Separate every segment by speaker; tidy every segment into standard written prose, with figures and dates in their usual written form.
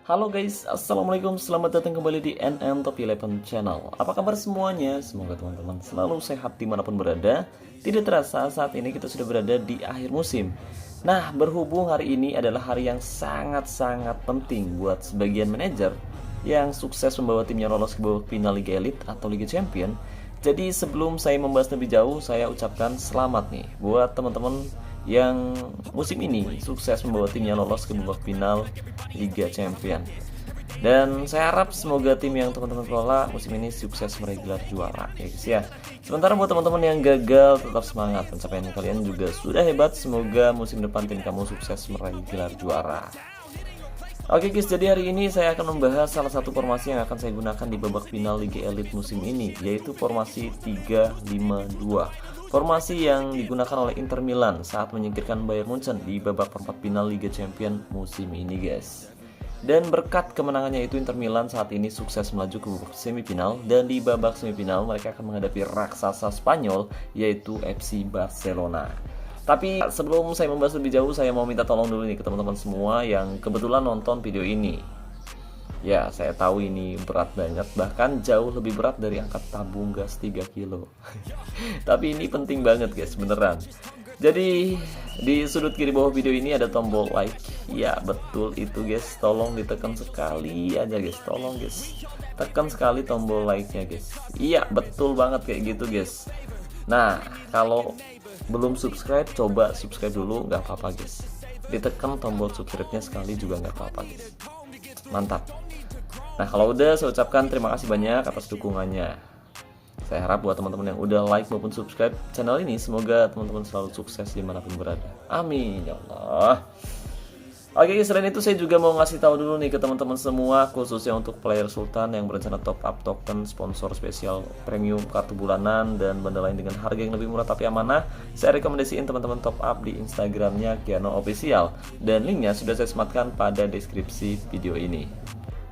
Speaker 1: Halo guys, assalamualaikum, selamat datang kembali di NN Top 11 Channel. Apa kabar semuanya? Semoga teman-teman selalu sehat dimanapun berada. Tidak terasa saat ini kita sudah berada di akhir musim. Nah, berhubung hari ini adalah hari yang sangat-sangat penting buat sebagian manajer yang sukses membawa timnya lolos ke babak final Liga Elite atau Liga Champion. Jadi sebelum saya membahas lebih jauh, saya ucapkan selamat nih buat teman-teman yang musim ini sukses membawa timnya lolos ke babak final Liga Champion. Dan saya harap semoga tim yang teman-teman kelola musim ini sukses meraih gelar juara ya guys ya. Sementara buat teman-teman yang gagal, tetap semangat, pencapaian kalian juga sudah hebat. Semoga musim depan tim kamu sukses meraih gelar juara. Oke guys, jadi hari ini saya akan membahas salah satu formasi yang akan saya gunakan di babak final Liga Elite musim ini, yaitu formasi 3-5-2. Formasi yang digunakan oleh Inter Milan saat menyingkirkan Bayern Munchen di babak perempat final Liga Champions musim ini guys. Dan berkat kemenangannya itu, Inter Milan saat ini sukses melaju ke babak semifinal, dan di babak semifinal mereka akan menghadapi raksasa Spanyol yaitu FC Barcelona. Tapi sebelum saya membahas lebih jauh, saya mau minta tolong dulu nih ke teman-teman semua yang kebetulan nonton video ini. Ya, saya tahu ini berat banget, bahkan jauh lebih berat dari angkat tabung gas 3 kilo. Tapi ini penting banget guys, beneran. Jadi di sudut kiri bawah video ini ada tombol like. Ya, betul itu guys, tolong ditekan sekali aja guys, tolong guys. Tekan sekali tombol like-nya guys. Iya, betul banget kayak gitu guys. Nah, kalau belum subscribe, coba subscribe dulu, nggak apa-apa guys. Ditekan tombol subscribe-nya sekali juga nggak apa-apa guys. Mantap. Nah, kalau udah, saya ucapkan terima kasih banyak atas dukungannya. Saya harap buat teman-teman yang udah like maupun subscribe channel ini, semoga teman-teman selalu sukses dimanapun berada. Amin ya Allah. Oke, selain itu saya juga mau ngasih tahu dulu nih ke teman-teman semua, khususnya untuk player Sultan yang berencana top up token sponsor spesial premium kartu bulanan dan benda lain dengan harga yang lebih murah tapi amanah. Saya rekomendasiin teman-teman top up di Instagramnya Kiano Official, dan linknya sudah saya sematkan pada deskripsi video ini.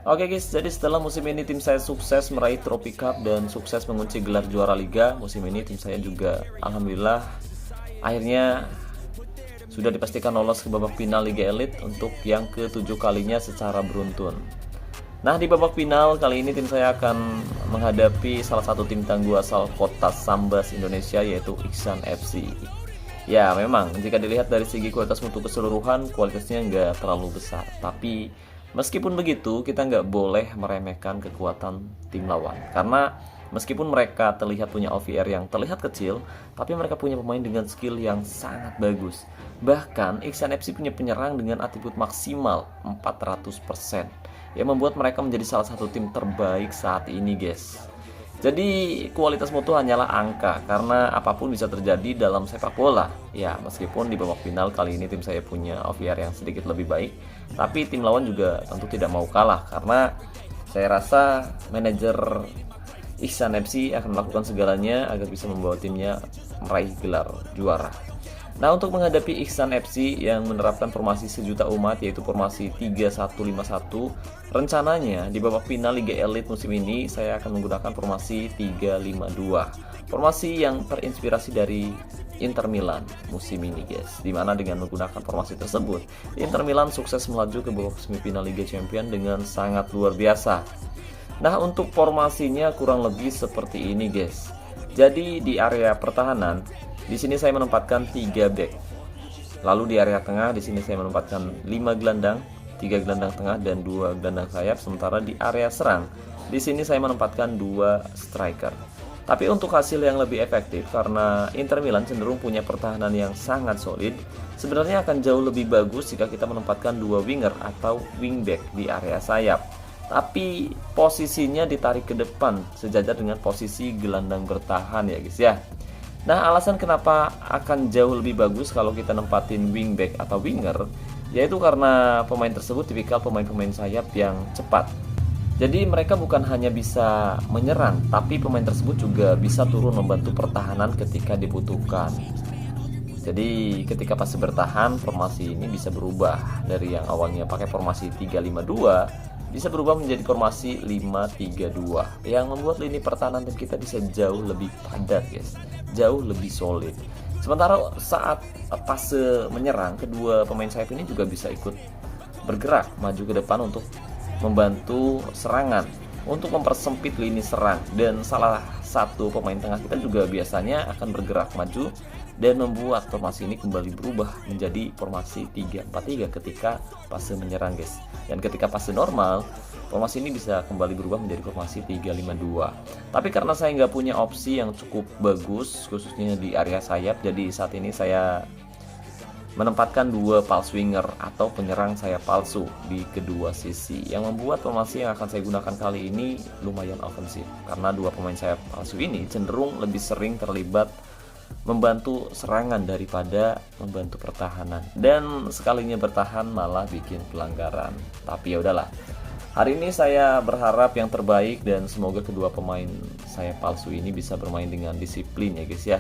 Speaker 1: Oke guys, jadi setelah musim ini tim saya sukses meraih Trophy Cup dan sukses mengunci gelar juara liga, musim ini tim saya juga alhamdulillah akhirnya sudah dipastikan lolos ke babak final Liga Elite untuk yang ke-7 kalinya secara beruntun. Nah, di babak final kali ini tim saya akan menghadapi salah satu tim tangguh asal kota Sambas, Indonesia, yaitu Iksan FC. Ya, memang jika dilihat dari segi kualitas mutu keseluruhan, kualitasnya nggak terlalu besar. Tapi meskipun begitu, kita nggak boleh meremehkan kekuatan tim lawan. Karena meskipun mereka terlihat punya OVR yang terlihat kecil, tapi mereka punya pemain dengan skill yang sangat bagus. Bahkan Iksan FC punya penyerang dengan atribut maksimal 400%, yang membuat mereka menjadi salah satu tim terbaik saat ini guys. Jadi kualitas mutu hanyalah angka, karena apapun bisa terjadi dalam sepak bola. Ya, meskipun di babak final kali ini tim saya punya OVR yang sedikit lebih baik, tapi tim lawan juga tentu tidak mau kalah, karena saya rasa manajer Iksan FC akan melakukan segalanya agar bisa membawa timnya meraih gelar juara. Nah, untuk menghadapi Iksan FC yang menerapkan formasi sejuta umat, yaitu formasi 3-1-5-1, rencananya di babak final Liga Elite musim ini saya akan menggunakan formasi 3-5-2. Formasi yang terinspirasi dari Inter Milan musim ini guys, dimana dengan menggunakan formasi tersebut Inter Milan sukses melaju ke babak semifinal Liga Champions dengan sangat luar biasa. Nah, untuk formasinya kurang lebih seperti ini guys. Jadi di area pertahanan di sini saya menempatkan 3 back. Lalu di area tengah di sini saya menempatkan 5 gelandang, 3 gelandang tengah dan 2 gelandang sayap. Sementara di area serang di sini saya menempatkan 2 striker. Tapi untuk hasil yang lebih efektif, karena Inter Milan cenderung punya pertahanan yang sangat solid, sebenarnya akan jauh lebih bagus jika kita menempatkan 2 winger atau wingback di area sayap. Tapi posisinya ditarik ke depan sejajar dengan posisi gelandang bertahan ya guys ya. Nah, alasan kenapa akan jauh lebih bagus kalau kita nempatin wingback atau winger, yaitu karena pemain tersebut tipikal pemain-pemain sayap yang cepat. Jadi mereka bukan hanya bisa menyerang, tapi pemain tersebut juga bisa turun membantu pertahanan ketika dibutuhkan. Jadi ketika pas bertahan, formasi ini bisa berubah dari yang awalnya pakai formasi 3-5-2 bisa berubah menjadi formasi 5-3-2 yang membuat lini pertahanan tim kita bisa jauh lebih padat guys, jauh lebih solid. Sementara saat fase menyerang, kedua pemain sayap ini juga bisa ikut bergerak maju ke depan untuk membantu serangan untuk mempersempit lini serang, dan salah satu pemain tengah kita juga biasanya akan bergerak maju dan membuat formasi ini kembali berubah menjadi formasi 3-4-3 ketika fase menyerang guys. Dan ketika fase normal, formasi ini bisa kembali berubah menjadi formasi 3-5-2. Tapi karena saya nggak punya opsi yang cukup bagus khususnya di area sayap, jadi saat ini saya menempatkan dua false winger atau penyerang sayap palsu di kedua sisi, yang membuat formasi yang akan saya gunakan kali ini lumayan ofensif karena dua pemain sayap palsu ini cenderung lebih sering terlibat membantu serangan daripada membantu pertahanan, dan sekalinya bertahan malah bikin pelanggaran. Tapi ya udahlah, hari ini saya berharap yang terbaik dan semoga kedua pemain sayap palsu ini bisa bermain dengan disiplin ya guys ya.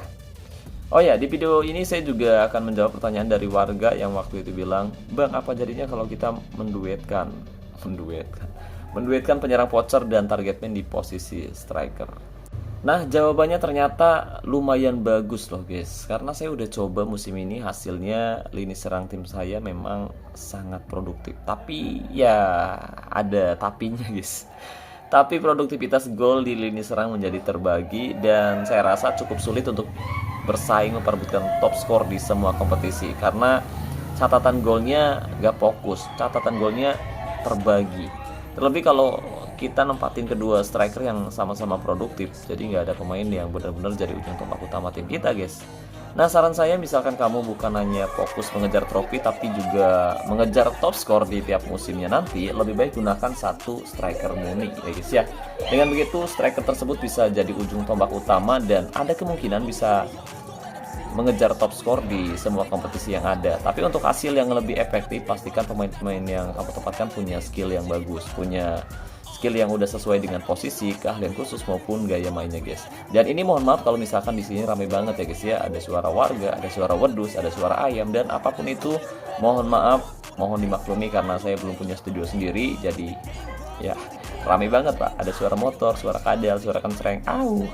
Speaker 1: Oh ya, di video ini saya juga akan menjawab pertanyaan dari warga yang waktu itu bilang, "Bang, apa jadinya kalau kita menduetkan penyerang voucher dan target man di posisi striker?" Nah, jawabannya ternyata lumayan bagus loh guys, karena saya udah coba musim ini, hasilnya lini serang tim saya memang sangat produktif. Tapi ya ada tapinya guys. Tapi produktivitas gol di lini serang menjadi terbagi, dan saya rasa cukup sulit untuk bersaing memperebutkan top skor di semua kompetisi karena catatan golnya gak fokus, catatan golnya terbagi. Terlebih kalau kita nempatin kedua striker yang sama-sama produktif, jadi nggak ada pemain yang benar-benar jadi ujung tombak utama tim kita guys. Nah, saran saya misalkan kamu bukan hanya fokus mengejar trofi tapi juga mengejar top skor di tiap musimnya nanti, lebih baik gunakan satu striker murni ya guys ya. Dengan begitu striker tersebut bisa jadi ujung tombak utama dan ada kemungkinan bisa mengejar top skor di semua kompetisi yang ada. Tapi untuk hasil yang lebih efektif, pastikan pemain-pemain yang kamu tempatkan punya skill yang bagus, punya skill yang udah sesuai dengan posisi, keahlian khusus maupun gaya mainnya guys. Dan ini mohon maaf kalau misalkan di sini rame banget ya guys ya, ada suara warga, ada suara wedus, ada suara ayam, dan apapun itu mohon maaf, mohon dimaklumi karena saya belum punya studio sendiri, jadi ya rame banget Pak. Ada suara motor, suara kadal, suara kencreng. Au.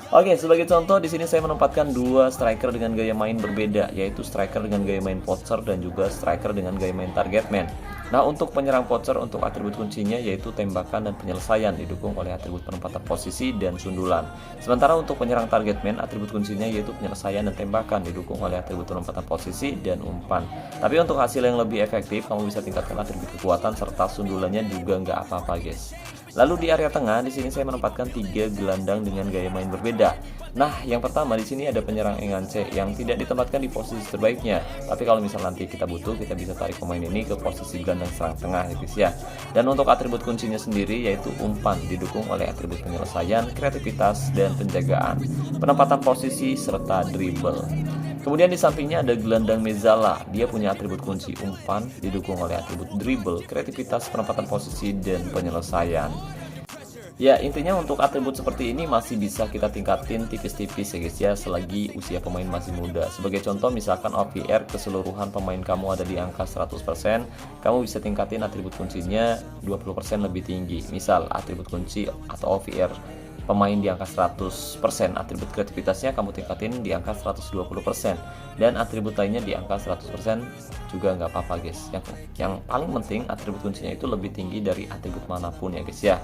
Speaker 1: Oke, sebagai contoh di sini saya menempatkan dua striker dengan gaya main berbeda, yaitu striker dengan gaya main voucher dan juga striker dengan gaya main target man. Nah, untuk penyerang voucher, untuk atribut kuncinya yaitu tembakan dan penyelesaian, didukung oleh atribut penempatan posisi dan sundulan. Sementara untuk penyerang target man, atribut kuncinya yaitu penyelesaian dan tembakan, didukung oleh atribut penempatan posisi dan umpan. Tapi untuk hasil yang lebih efektif, kamu bisa tingkatkan atribut kekuatan serta sundulannya juga nggak apa-apa guys. Lalu di area tengah, di sini saya menempatkan 3 gelandang dengan gaya main berbeda. Nah, yang pertama di sini ada penyerang Engance yang tidak ditempatkan di posisi terbaiknya. Tapi kalau misal nanti kita butuh, kita bisa tarik pemain ini ke posisi gelandang serang tengah ya guys ya. Dan untuk atribut kuncinya sendiri yaitu umpan, didukung oleh atribut penyelesaian, kreativitas, dan penjagaan, penempatan posisi, serta dribble. Kemudian di sampingnya ada gelandang Mezzala, dia punya atribut kunci umpan, didukung oleh atribut dribble, kreativitas, penempatan posisi, dan penyelesaian. Ya, intinya untuk atribut seperti ini masih bisa kita tingkatin tipis-tipis ya guys ya, selagi usia pemain masih muda. Sebagai contoh, misalkan OVR keseluruhan pemain kamu ada di angka 100%, kamu bisa tingkatin atribut kuncinya 20% lebih tinggi. Misal atribut kunci atau OVR pemain di angka 100%, atribut kreativitasnya kamu tingkatin di angka 120%, dan atribut lainnya di angka 100% juga nggak apa-apa guys. Yang paling penting atribut kuncinya itu lebih tinggi dari atribut manapun ya guys ya.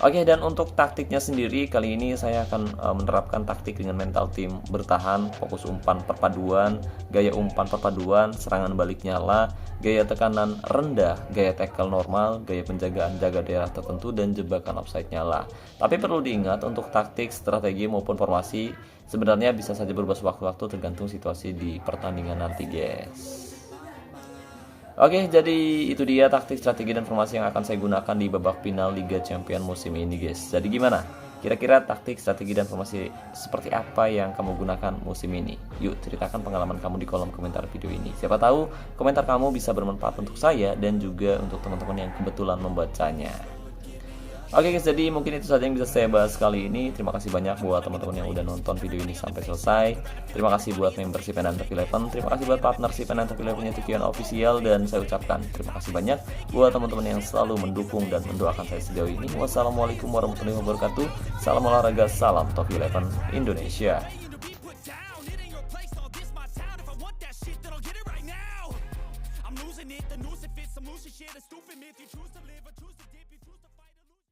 Speaker 1: Oke, dan untuk taktiknya sendiri kali ini saya akan menerapkan taktik dengan mental tim bertahan, fokus umpan perpaduan, gaya umpan perpaduan, serangan balik nyala, gaya tekanan rendah, gaya tackle normal, gaya penjagaan jaga daerah tertentu, dan jebakan offside nyala. Tapi perlu diingat untuk taktik, strategi maupun formasi sebenarnya bisa saja berubah sewaktu-waktu tergantung situasi di pertandingan nanti guys. Oke, jadi itu dia taktik, strategi, dan formasi yang akan saya gunakan di babak final Liga Champions musim ini guys. Jadi gimana? Kira-kira taktik, strategi, dan formasi seperti apa yang kamu gunakan musim ini? Yuk ceritakan pengalaman kamu di kolom komentar video ini. Siapa tahu komentar kamu bisa bermanfaat untuk saya dan juga untuk teman-teman yang kebetulan membacanya. Oke guys, jadi mungkin itu saja yang bisa saya bahas kali ini. Terima kasih banyak buat teman-teman yang udah nonton video ini sampai selesai. Terima kasih buat membership Enantop 11. Terima kasih buat partnership Enantop 11-nya Tukion Official. Dan saya ucapkan terima kasih banyak buat teman-teman yang selalu mendukung dan mendoakan saya sejauh ini. Wassalamualaikum warahmatullahi wabarakatuh. Salam olahraga, salam Top 11 Indonesia.
Speaker 2: revolution, shit, a stupid myth. You choose to live or choose to dip.